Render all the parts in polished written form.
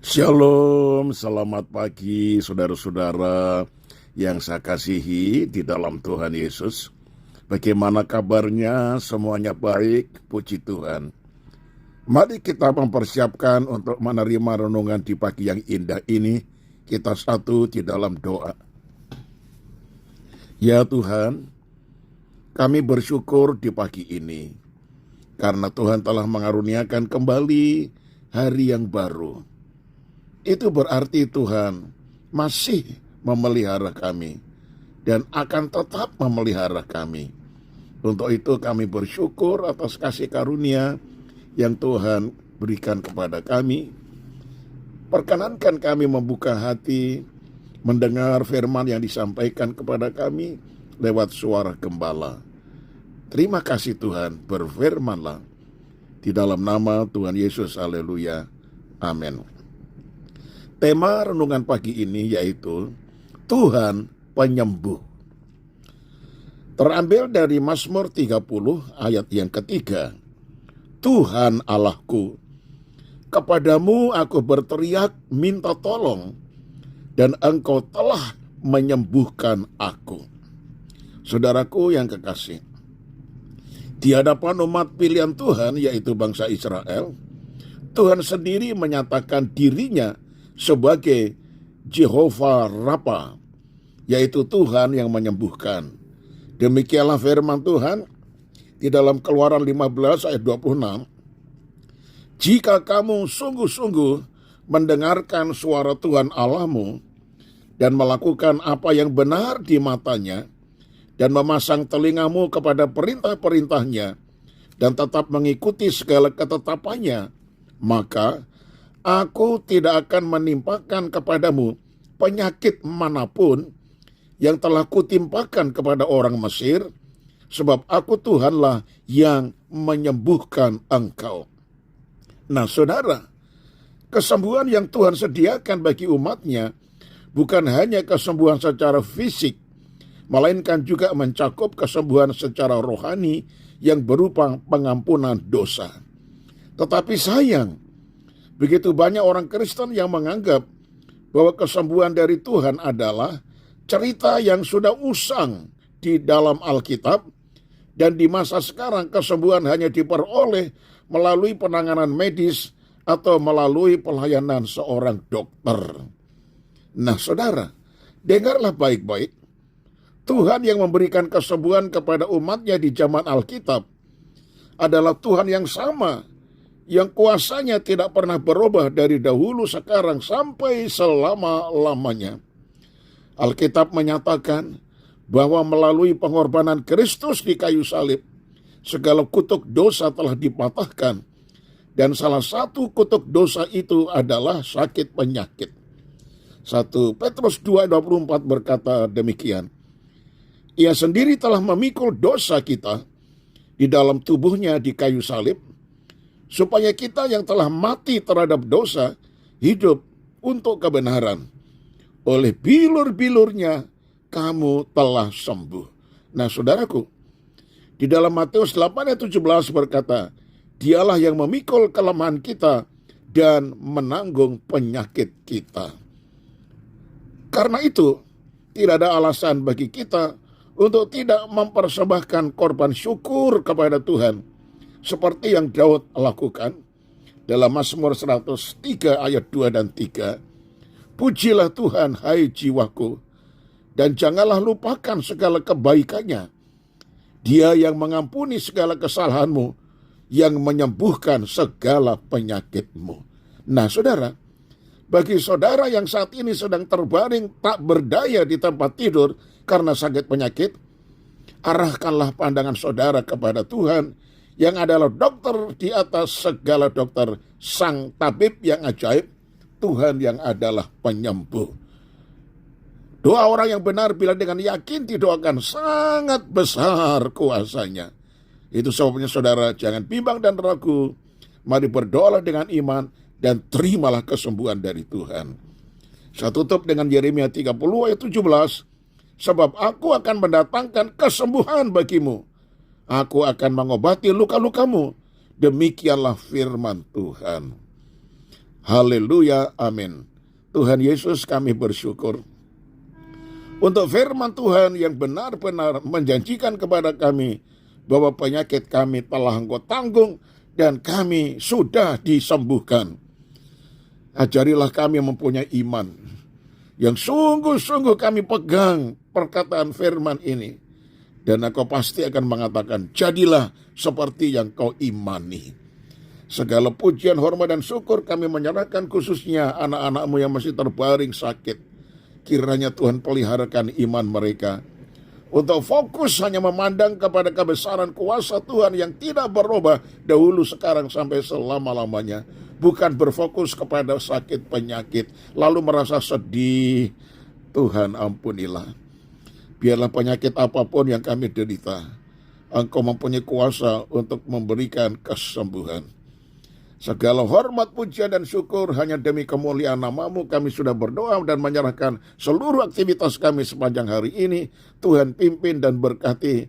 Shalom, selamat pagi saudara-saudara yang saya kasihi di dalam Tuhan Yesus. Bagaimana kabarnya? Semuanya baik, puji Tuhan. Mari kita mempersiapkan untuk menerima renungan di pagi yang indah ini. Kita satu di dalam doa. Ya Tuhan, kami bersyukur di pagi ini karena Tuhan telah mengaruniakan kembali hari yang baru. Itu berarti Tuhan masih memelihara kami dan akan tetap memelihara kami. Untuk itu kami bersyukur atas kasih karunia yang Tuhan berikan kepada kami. Perkenankan kami membuka hati, mendengar firman yang disampaikan kepada kami lewat suara gembala. Terima kasih Tuhan, berfirmanlah. Di dalam nama Tuhan Yesus, haleluya, amin. Tema renungan pagi ini yaitu Tuhan Penyembuh. Terambil dari Mazmur 30 ayat yang ketiga. Tuhan Allahku, kepadamu aku berteriak minta tolong, dan engkau telah menyembuhkan aku. Saudaraku yang kekasih, di hadapan umat pilihan Tuhan yaitu bangsa Israel, Tuhan sendiri menyatakan dirinya sebagai Jehovah Rafa, yaitu Tuhan yang menyembuhkan. Demikianlah firman Tuhan di dalam Keluaran 15 ayat 26. Jika kamu sungguh-sungguh mendengarkan suara Tuhan Allahmu dan melakukan apa yang benar di matanya dan memasang telingamu kepada perintah-perintahnya dan tetap mengikuti segala ketetapannya, maka Aku tidak akan menimpakan kepadamu penyakit manapun yang telah kutimpakan kepada orang Mesir, sebab aku Tuhanlah yang menyembuhkan engkau. Nah saudara, kesembuhan yang Tuhan sediakan bagi umatnya bukan hanya kesembuhan secara fisik, melainkan juga mencakup kesembuhan secara rohani yang berupa pengampunan dosa. Tetapi sayang, begitu banyak orang Kristen yang menganggap bahwa kesembuhan dari Tuhan adalah cerita yang sudah usang di dalam Alkitab, dan di masa sekarang kesembuhan hanya diperoleh melalui penanganan medis atau melalui pelayanan seorang dokter. Nah saudara, dengarlah baik-baik. Tuhan yang memberikan kesembuhan kepada umatnya di zaman Alkitab adalah Tuhan yang sama, yang kuasanya tidak pernah berubah dari dahulu, sekarang, sampai selama-lamanya. Alkitab menyatakan bahwa melalui pengorbanan Kristus di kayu salib, segala kutuk dosa telah dipatahkan, dan salah satu kutuk dosa itu adalah sakit penyakit. 1 Petrus 2:24 berkata demikian. Ia sendiri telah memikul dosa kita di dalam tubuhnya di kayu salib, supaya kita yang telah mati terhadap dosa hidup untuk kebenaran. Oleh bilur-bilurnya kamu telah sembuh. Nah saudaraku, di dalam Matius 8 ayat 17 berkata, Dialah yang memikul kelemahan kita dan menanggung penyakit kita. Karena itu, tidak ada alasan bagi kita untuk tidak mempersembahkan korban syukur kepada Tuhan, seperti yang Daud lakukan dalam Mazmur 103 ayat 2 dan 3. Pujilah Tuhan, hai jiwaku, dan janganlah lupakan segala kebaikannya. Dia yang mengampuni segala kesalahanmu, yang menyembuhkan segala penyakitmu. Nah saudara, bagi saudara yang saat ini sedang terbaring tak berdaya di tempat tidur karena sakit penyakit, arahkanlah pandangan saudara kepada Tuhan yang adalah dokter di atas segala dokter, sang tabib yang ajaib, Tuhan yang adalah penyembuh. Doa orang yang benar bila dengan yakin didoakan sangat besar kuasanya. Itu sebabnya saudara jangan bimbang dan ragu. Mari berdoalah dengan iman dan terimalah kesembuhan dari Tuhan. Saya tutup dengan Yeremia 30 ayat 17. Sebab aku akan mendatangkan kesembuhan bagimu. Aku akan mengobati luka-lukamu. Demikianlah firman Tuhan. Haleluya, amin. Tuhan Yesus, kami bersyukur untuk firman Tuhan yang benar-benar menjanjikan kepada kami bahwa penyakit kami telah Engkau tanggung dan kami sudah disembuhkan. Ajarilah kami mempunyai iman yang sungguh-sungguh kami pegang perkataan firman ini. Dan Engkau pasti akan mengatakan, jadilah seperti yang kau imani. Segala pujian, hormat, dan syukur kami menyerahkan khususnya anak-anak-Mu yang masih terbaring sakit. Kiranya Tuhan peliharakan iman mereka untuk fokus hanya memandang kepada kebesaran kuasa Tuhan yang tidak berubah dahulu, sekarang, sampai selama-lamanya. Bukan berfokus kepada sakit penyakit lalu merasa sedih. Tuhan, ampunilah. Biarlah penyakit apapun yang kami derita, Engkau mempunyai kuasa untuk memberikan kesembuhan. Segala hormat, pujian, dan syukur hanya demi kemuliaan nama-Mu kami sudah berdoa dan menyerahkan seluruh aktivitas kami sepanjang hari ini. Tuhan pimpin dan berkati.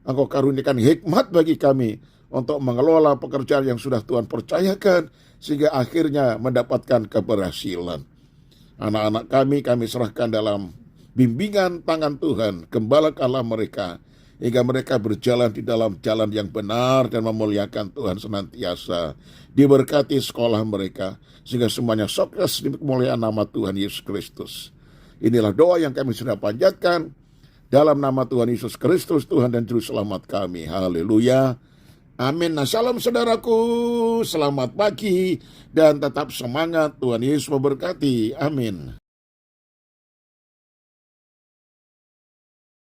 Engkau karuniakan hikmat bagi kami untuk mengelola pekerjaan yang sudah Tuhan percayakan, sehingga akhirnya mendapatkan keberhasilan. Anak-anak kami serahkan dalam bimbingan tangan Tuhan. Gembalakanlah mereka hingga mereka berjalan di dalam jalan yang benar dan memuliakan Tuhan senantiasa. Diberkati sekolah mereka sehingga semuanya sukses di kemuliaan nama Tuhan Yesus Kristus. Inilah doa yang kami sudah panjatkan dalam nama Tuhan Yesus Kristus, Tuhan dan Juru Selamat kami. Haleluya, amin. Nah, shalom saudaraku, selamat pagi dan tetap semangat. Tuhan Yesus memberkati, amin.